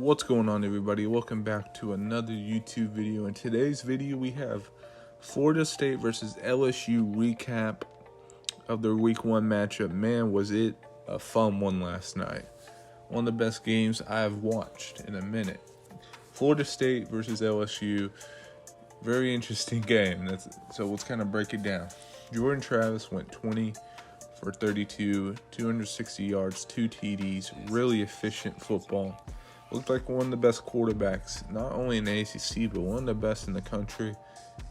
What's going on, everybody? Welcome back to another YouTube video. In today's video, we have Florida State versus LSU recap of their week 1 matchup. Man, was it a fun one last night. One of the best games I've watched in a minute. Florida State versus LSU. Very interesting game. So let's kind of break it down. Jordan Travis went 20 for 32, 260 yards, 2 TDs. Really efficient football. Looked like one of the best quarterbacks, not only in the ACC, but one of the best in the country.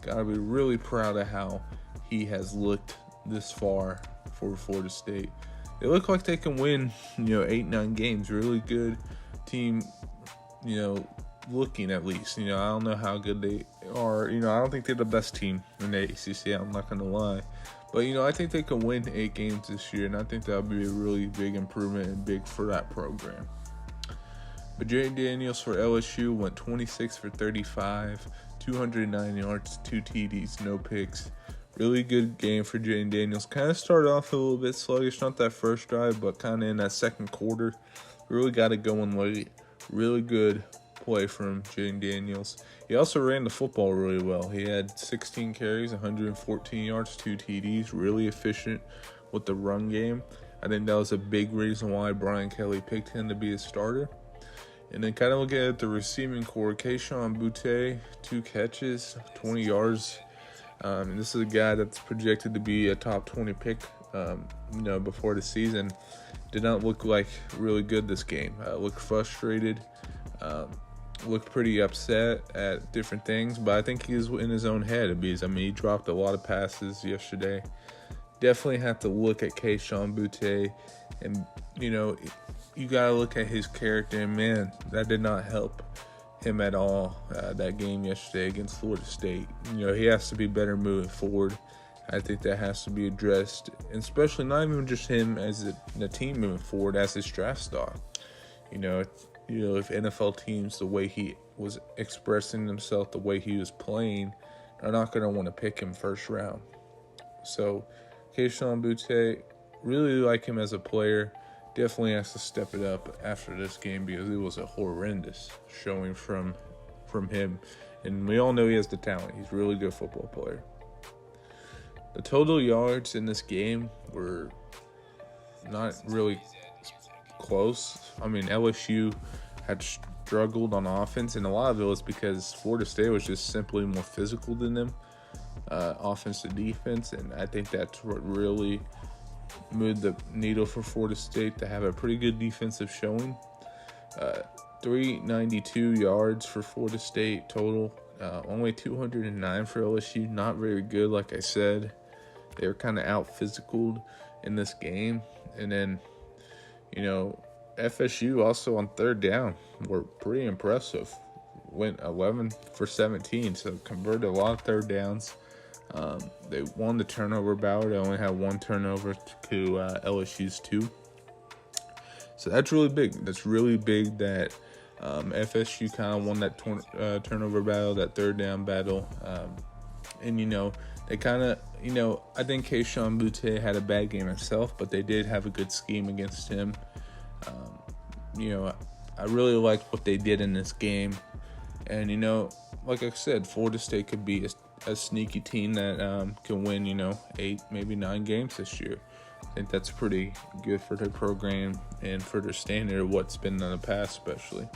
Gotta be really proud of how he has looked this far for Florida State. They look like they can win, 8-9 games. Really good team, looking at least. I don't know how good they are. I don't think they're the best team in the ACC. I'm not going to lie. But, I think they can win 8 games this year, and I think that would be a really big improvement and big for that program. But Jayden Daniels for LSU went 26 for 35, 209 yards, 2 TDs, no picks. Really good game for Jayden Daniels. Kind of started off a little bit sluggish, not that first drive, but kind of in that second quarter. Really got it going late. Really good play from Jayden Daniels. He also ran the football really well. He had 16 carries, 114 yards, 2 TDs. Really efficient with the run game. I think that was a big reason why Brian Kelly picked him to be his starter. And then kind of looking at the receiving core, Kayshon Boutte, 2 catches, 20 yards. And this is a guy that's projected to be a top 20 pick, before the season. Did not look like really good this game. Looked frustrated. Looked pretty upset at different things. But I think he's in his own head because, he dropped a lot of passes yesterday. Definitely have to look at Kayshon Boutte and, you got to look at his character, and man, that did not help him at all, that game yesterday against Florida State. He has to be better moving forward. I think that has to be addressed, and especially not even just him as the team moving forward as his draft stock. If NFL teams, the way he was expressing himself, the way he was playing, are not going to want to pick him first round. So, Kayshon Boutte, really like him as a player. Definitely has to step it up after this game because it was a horrendous showing from him. And we all know he has the talent. He's a really good football player. The total yards in this game were not really close. LSU had struggled on offense, and a lot of it was because Florida State was just simply more physical than them, offense to defense. And I think that's what really moved the needle for Florida State to have a pretty good defensive showing. 392 yards for Florida State total. Only 209 for LSU. Not very good, like I said. They were kind of out-physicaled in this game. And then, FSU also on third down were pretty impressive. Went 11 for 17, so converted a lot of third downs. They won the turnover battle. They only had 1 turnover to LSU's 2. So that's really big. That's really big that FSU kind of won that turnover battle, that third down battle. And, they kind of, I think Kayshon Boutte had a bad game himself, but they did have a good scheme against him. I really liked what they did in this game. And, like I said, Florida State could be a sneaky team that can win, 8, maybe 9 games this year. I think that's pretty good for their program and for their standard of what's been in the past, especially.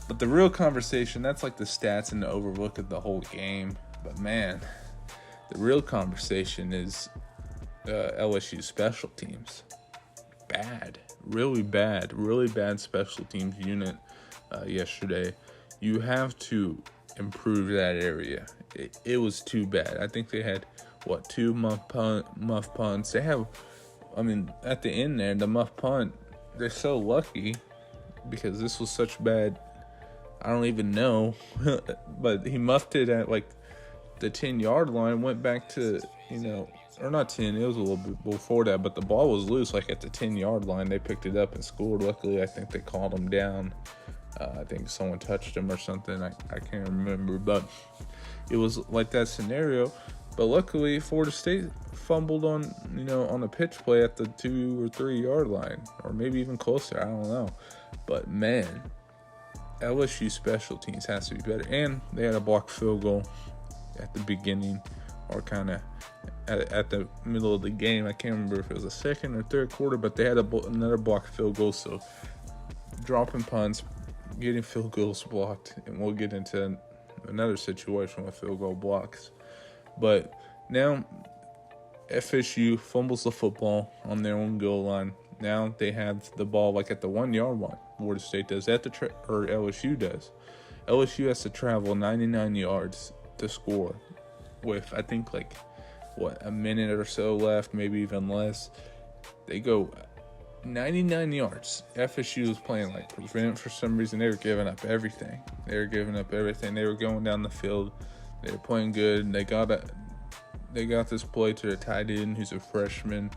But the real conversation, that's like the stats and the overlook of the whole game. But man, the real conversation is LSU special teams. Really bad special teams unit yesterday. You have to improve that area. It was too bad. I think they had 2 muff punts. They have, at the end there, the muff punt, they're so lucky because this was such bad. I don't even know, but he muffed it at like the 10-yard line, went back to, or not 10, it was a little bit before that, but the ball was loose like at the 10-yard line. They picked it up and scored. Luckily, I think they called him down. I think someone touched him or something. I can't remember, but it was like that scenario. But luckily, Florida State fumbled on a pitch play at the 2 or 3 yard line, or maybe even closer. I don't know. But man, LSU special teams has to be better. And they had a blocked field goal at the beginning, or kind of at the middle of the game. I can't remember if it was the second or third quarter, but they had another blocked field goal. So dropping punts, getting field goals blocked, and we'll get into another situation with field goal blocks. But now FSU fumbles the football on their own goal line. Now they have the ball like at the 1 yard line. Florida State does that, or LSU does. LSU has to travel 99 yards to score with, I think, like, a minute or so left, maybe even less. They go 99 yards. FSU was playing like prevent for some reason. They were giving up everything. They were going down the field. They were playing good. They got this play to the tight end, who's a freshman.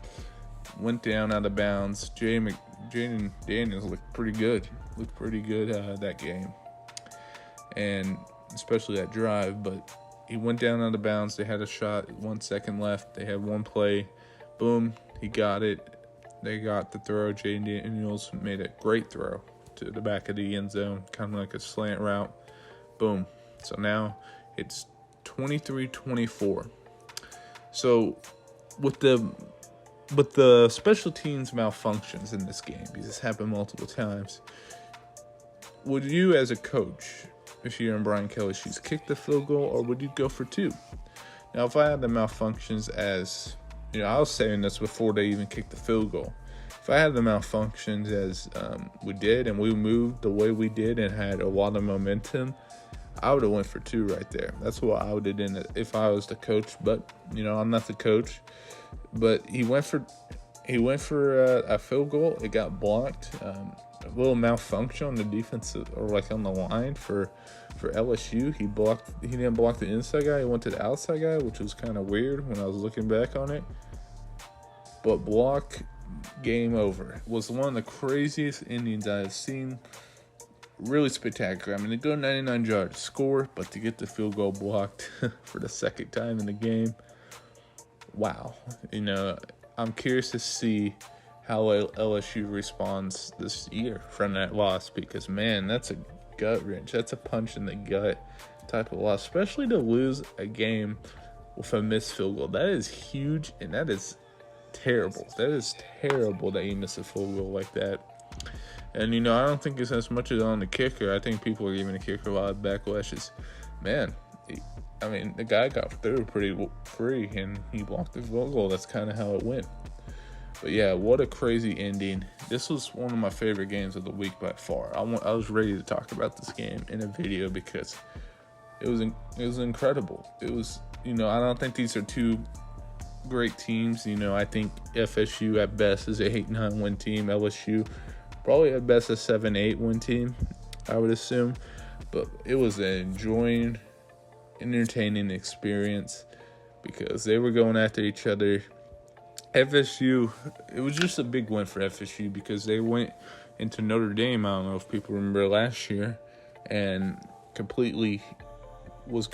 Went down out of bounds. Jaden Daniels looked pretty good. That game, and especially that drive. But he went down out of bounds. They had a shot. 1 second left. They had one play. Boom. He got it. They got the throw. Jaden Daniels made a great throw to the back of the end zone, kind of like a slant route. Boom. So now it's 23-24. So with the special teams malfunctions in this game, because this happened multiple times, would you as a coach, if you're in Brian Kelly's shoes, kick the field goal, or would you go for two? Now, if I had the malfunctions as, I was saying this before they even kicked the field goal. If I had the malfunctions as we did, and we moved the way we did and had a lot of momentum, I would have went for two right there. That's what I would have done if I was the coach. But I'm not the coach. But he went for a field goal. It got blocked. A little malfunction on the defensive, or like on the line for LSU. He didn't block the inside guy. He went to the outside guy, which was kind of weird when I was looking back on it. But block, game over. It was one of the craziest endings I have seen. Really spectacular. I mean, to go 99 yards, score, but to get the field goal blocked for the second time in the game. Wow. I'm curious to see how LSU responds this year from that loss, because, man, that's a gut wrench. That's a punch in the gut type of loss, especially to lose a game with a missed field goal. That is huge, and that is terrible. That is terrible that you miss a field goal like that. And, I don't think it's as much as on the kicker. I think people are giving the kicker a lot of backlashes. Man, the guy got through pretty free, and he blocked the field goal. That's kind of how it went. But, yeah, what a crazy ending. This was one of my favorite games of the week by far. I was ready to talk about this game in a video because it was incredible. It was, I don't think these are two great teams. I think FSU at best is a 8-9 win team. LSU probably at best a 7-8 win team, I would assume. But it was an entertaining experience because they were going after each other. FSU, it was just a big win for FSU because they went into Notre Dame, I don't know if people remember last year, and completely was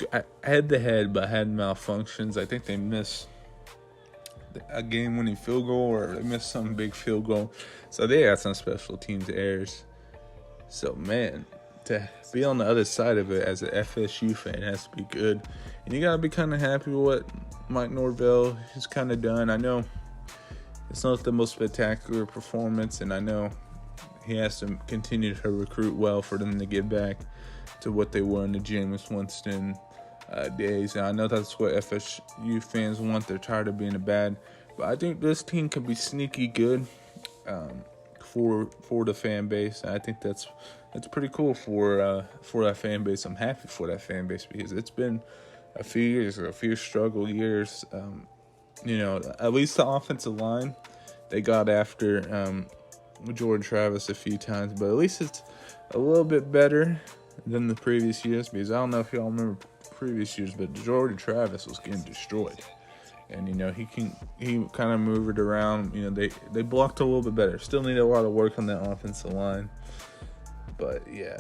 head-to-head but had malfunctions. I think they missed a game-winning field goal, or they missed some big field goal. So they had some special teams errors. So, man, to be on the other side of it as an FSU fan has to be good. And you got to be kind of happy with what Mike Norvell has kind of done. I know it's not the most spectacular performance, and I know he has to continue to recruit well for them to get back to what they were in the Jameis Winston days. And I know that's what FSU fans want. They're tired of being bad. But I think this team can be sneaky good for the fan base. And I think that's pretty cool for that fan base. I'm happy for that fan base because it's been a few struggle years. At least the offensive line, they got after Jordan Travis a few times, but at least it's a little bit better than the previous years, because I don't know if y'all remember previous years, but Jordan Travis was getting destroyed. And, he kind of moved it around. They blocked a little bit better. Still need a lot of work on that offensive line. But, yeah,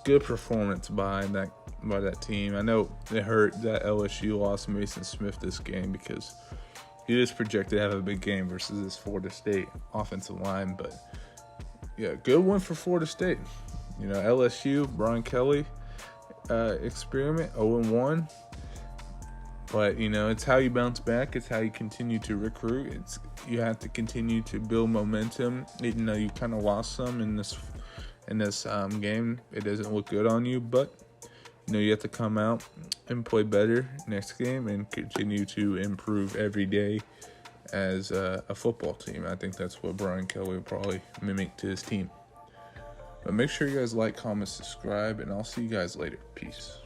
good performance by that team. I know it hurt that LSU lost Mason Smith this game because he is projected to have a big game versus this Florida State offensive line. But yeah, good one for Florida State. You know, LSU, Brian Kelly experiment, 0-1. But, you know, it's how you bounce back. It's how you continue to recruit. You have to continue to build momentum. Even though you kind of lost some in this game, it doesn't look good on you. But, you know, you have to come out and play better next game and continue to improve every day as a football team. I think that's what Brian Kelly will probably mimic to his team. But make sure you guys like, comment, subscribe, and I'll see you guys later. Peace.